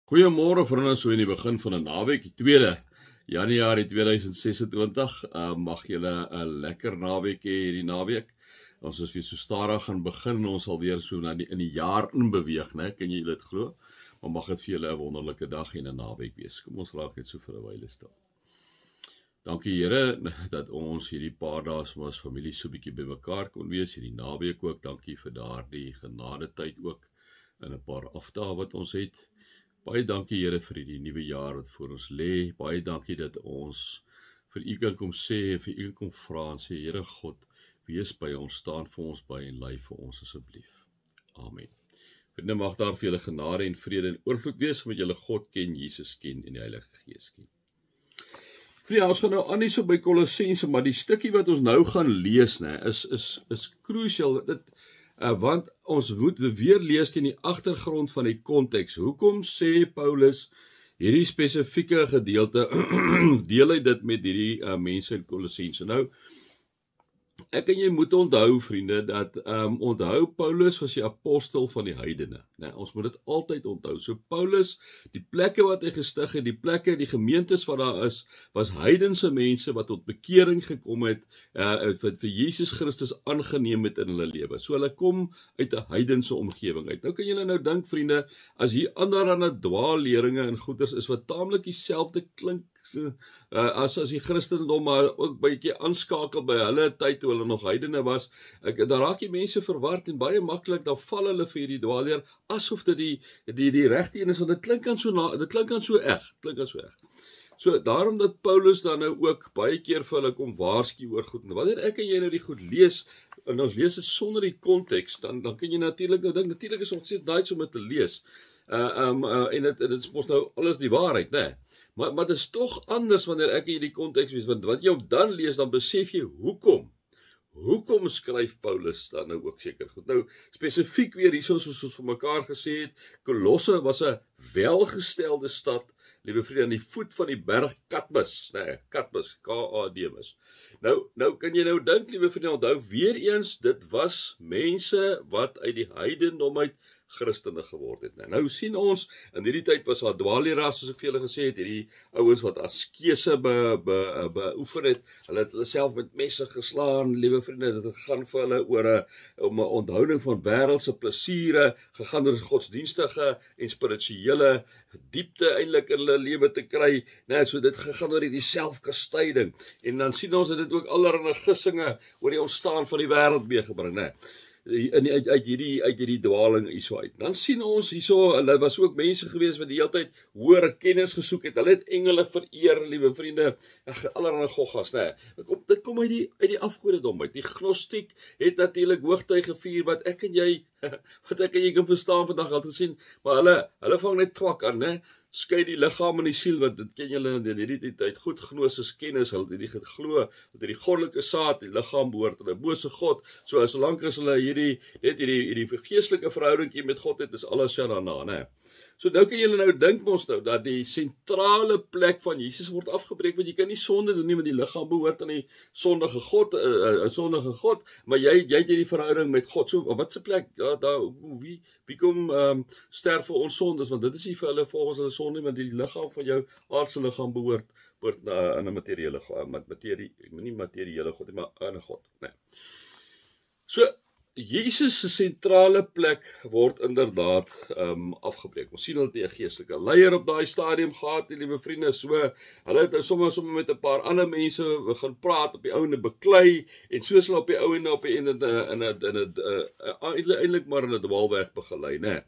Goeiemôre vriende, so in die begin van 'n naweek, die 2 Januarie 2026. Mag julle 'n lekker naweek hê hierdie naweek. Ons is weer so stadig gaan begin, ons sal weer so in die jaar in beweeg, né? Kan jy dit glo? Maar mag dit vir julle 'n wonderlike dag en 'n naweek wees. Kom ons raak net so vir 'n wyle stil. Dankie Here dat ons hierdie paar dae as familie so 'n bietjie bymekaar kon wees, hierdie naweek ook. Dankie vir daardie genade tyd ook in 'n paar afdae wat ons het. Baie dankie Here vir hierdie nuwe jaar wat voor ons lê. Baie dankie dat ons vir U kan kom sê en vir U kan kom vra en sê, Here God, wees by ons, staan vir ons by en lei vir ons asseblief. Amen. Vriende, mag daar vir julle genade en vrede en oorvloed wees, omdat julle God ken, Jesus ken en die Heilige Gees ken. Vriende, ons gaan nou aan hierso by Kolossense, maar die stukkie wat ons nou gaan lees, is crucial. Want ons moet weer lees in die agtergrond van die konteks. Hoekom sê Paulus hierdie spesifieke gedeelte, deel hy dit met hierdie mense in Kolossense? Nou, ek en jy moet onthou, vriende, dat onthou Paulus was die apostel van die heidene. Ons moet dit altyd onthou. So Paulus, die plekke wat hy gestig het, die plekke, die gemeentes wat daar is, was heidense mense wat tot bekering gekom het, vir Jesus Christus aangeneem het in hulle lewe. So hulle kom uit 'n heidense omgewing uit. Nou kan julle nou dink, vriende, as hier ander dwaalleringe en goeders is wat taamlik dieselfde klink, as die Christendom, maar ook bykie aanskakel by hulle tyd toe hulle nog heidene was, dan raak die mense verward en baie maklik, dan val hulle vir hierdie dwaalleer, asof dit die regte een is, want dit klink aan so eg. So daarom dat Paulus dan nou ook baie keer vir hulle kom waarsku oor goed. En wanneer ek en jy nou die goed lees, en ons lees dit sonder die konteks, dan kan jy natuurlik nou dink, natuurlik is ons nice om dit te lees. En dit is mos nou alles die waarheid, né? Maar dit is tog anders wanneer ek in die konteks wees, want wat jy dan lees, dan besef jy hoekom skryf Paulus dan nou ook seker goed. Nou, spesifiek weer hierso soos ons vir mekaar gesê het, Kolosse was 'n welgestelde stad, liewe vriende, aan die voet van die berg Katmos, Katmos, K-A-D-M-S. Nou kan jy nou dink, liewe vriende, onthou weer eens, dit was mense wat uit die heidendom uit Christene geword het. Nou sien ons, in hierdie tyd was daar dwaalleraars, soos ek vir julle gesê het, hierdie ouens wat askese beoefen het, hulle het hulle self met messe geslaan, liewe vriende, dit gaan vir hulle oor om 'n onthouding van wêreldse plesiere, gegaan oor godsdienstige en spirituele diepte eintlik in hulle lewe te kry, so dit gegaan oor die selfkastyding, en dan sien ons dat dit ook allerlei gissinge oor die ontstaan van die wêreld meegebring, uit hierdie dwaling hierso uit. Dan sien ons hierso, hulle was ook mense gewees wat die hele tyd hoër kennis gesoek het. Hulle het engele vereer, liewe vriende, allerlei goggas, Dit kom uit die afgodendom uit. Die gnostiek het natuurlik hoogtyd gevier wat ek en jy kan verstaan vandag al gesien, maar hulle vang net twak aan, skei die liggaam en die siel, want dit ken julle in hierdie tyd, goed gnosis kennis, hulle het geglo, dat die goddelike saad, die liggaam behoort aan 'n bose God, so solank as hulle hierdie geestelike verhouding met God het, is alles daarna, So nou kan julle nou dink ons nou, dat die sentrale plek van Jesus word afgebreek, want jy kan nie sonde doen nie, want die liggaam behoort aan die sondige God, maar jy het hierdie verhouding met God, so wat se plek, wie kom sterf vir ons sondes, want dit is nie vir hulle volgens hulle sonde, want die liggaam van jou aardse liggaam behoort aan 'n materiële God, nie materiële God, maar aan 'n God, So, Jesus se sentrale plek word inderdaad afgebreek. Ons sien hulle het 'n geestelike leier op daai stadium gehad, liewe vriende, so hulle het nou sommer met 'n paar ander mense gaan praat, op die ouende beklei, en soos hulle op die ouende eintlik maar in 'n dwaalweg begelei,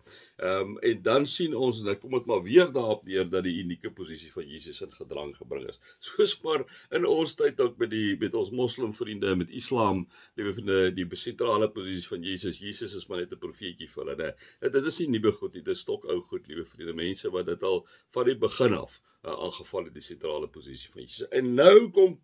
En dan sien ons, en dan kom dit maar weer daarop neer, dat die unieke posisie van Jesus in gedrang gebring is. Soos maar in ons tyd ook met ons moslimvriende, met Islam, liewe vriende, die sentrale posisie van Jesus is maar net 'n profeetjie vir hulle, Dit is nie nuwe goed nie, dit is stok ou goed, liewe vriende, mense wat dit al van die begin af aangeval het, die sentrale posisie van Jesus. En nou kom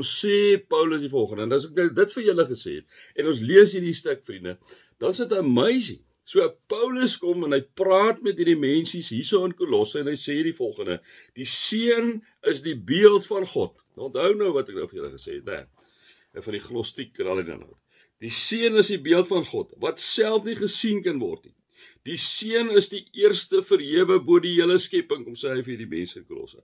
sê Paulus die volgende, en as ek nou dit vir julle gesê het, en ons lees hierdie stuk, vriende, dan is dit amazing. So Paulus kom en hy praat met hierdie mensies hierso in Kolosse, en hy sê die volgende: die seun is die beeld van God. Onthou nou wat ek nou vir julle gesê het, En van die gnostiek en al die. Die seun is die beeld van God, wat self nie gesien kan word nie. Die seun is die eerste verhewe bo die hele skepping, kom sê hy vir die mense in Kolosse.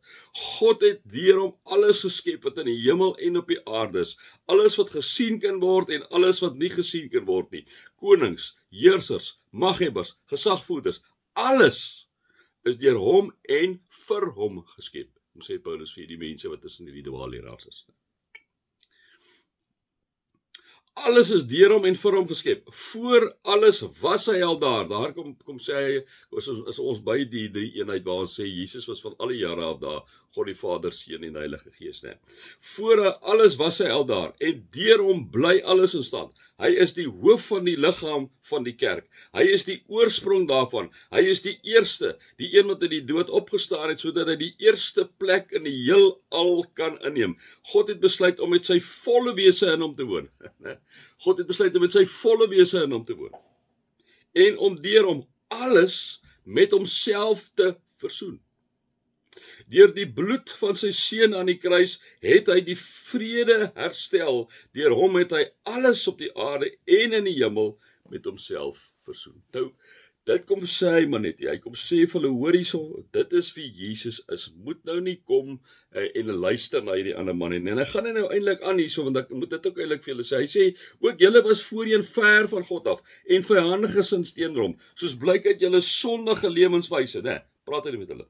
God het deur hom alles geskep wat in die hemel en op die aarde is. Alles wat gesien kan word en alles wat nie gesien kan word nie. Konings, heersers, maghebbers, gesagvoerders, alles is deur hom en vir hom geskep. Kom sê Paulus vir die mense wat tussen die dwaalleraars is. Alles is deur hom en vir hom geskep. Voor alles was hy al daar. Daar kom sê hy, is ons by die drie eenheid waar ons sê Jesus was van alle jare af daar, God die Vader, Seun en Heilige Gees, né? Voor alles was hy al daar en deur hom bly alles in stand. Hy is die hoof van die liggaam van die kerk. Hy is die oorsprong daarvan. Hy is die eerste, die een wat uit die dood opgestaan het sodat hy die eerste plek in die heelal kan inneem. God het besluit om met sy volle wese in hom te woon. God het besluit om met sy volle wese in hom te woon. En om deur hom alles met homself te versoen. Deur die bloed van sy seun aan die kruis het hy die vrede herstel. Deur hom het hy alles op die aarde en in die hemel met homself versoen. Nou, dit kom sê hy maar net, hy kom sê vir hulle, hoor hierso, dit is wie Jesus is. Moet nou nie kom en luister na hierdie ander man. En hy gaan nou eintlik aan hierso, want ek moet dit ook eintlik vir julle sê. Hy sê, ook julle was voorheen ver van God af en vyandig gesind teenoor hom, soos blyk uit julle sondige lewenswyse, né? Praat hy met hulle.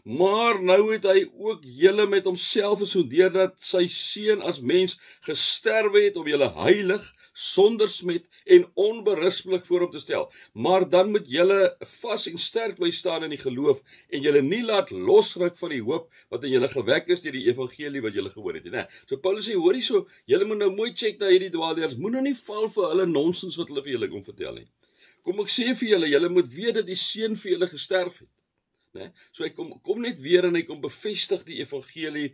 Maar nou het hy ook julle met homself versoen, deurdat sy seun as mens gesterwe het om julle heilig, sonder smet en onberispelik voor hom te stel. Maar dan moet julle vas en sterk bly staan in die geloof en julle nie laat losruk van die hoop wat in julle gewek is deur die evangelie wat julle gehoor het nie. So Paulus sê, hoor hierso, julle moet nou mooi check na hierdie dwaalleraars. Moet nou nie val vir hulle nonsens wat hulle vir julle kom vertel nie. Kom ek sê vir julle moet weet dat die seun vir julle gesterf het. So hy kom net weer en hy kom bevestig die evangelie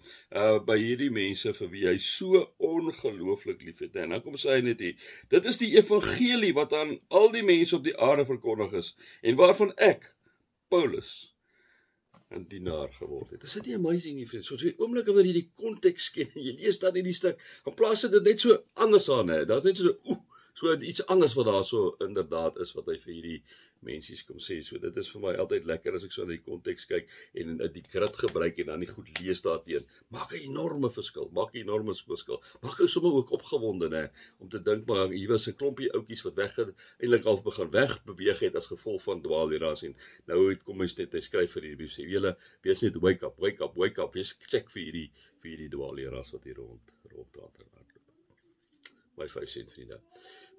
by hierdie mense vir wie hy so ongelooflik lief het. En dan kom sê hy net hier, dit is die evangelie wat aan al die mense op die aarde verkondig is en waarvan ek, Paulus, 'n dienaar geword het. Is dit nie amazing nie, vriend? So die oomblik wanneer jy die konteks ken en jy lees dan hierdie stuk, dan plaas dit net so anders aan, hè. Daar's net so iets anders wat daar so inderdaad is wat hy vir hierdie mensies kom sê. So dit is vir my altyd lekker as ek so na die konteks kyk en die krit gebruik en dan die goed lees daarteen. Maak 'n enorme verskil. Maak jou sommer ook opgewonde, hè, om te dink maar hier was 'n klompie oudjies wat eintlik al begin wegbeweeg het as gevolg van dwaalleraars en nou kom hy net hy skryf vir hierdie sê julle wees net wake up. Wees check vir hierdie dwaalleraars wat hier rond my 5 sent vriende.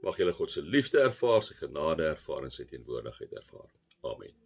Mag julle God se liefde ervaar, sy genade ervaar en sy teenwoordigheid ervaar. Amen.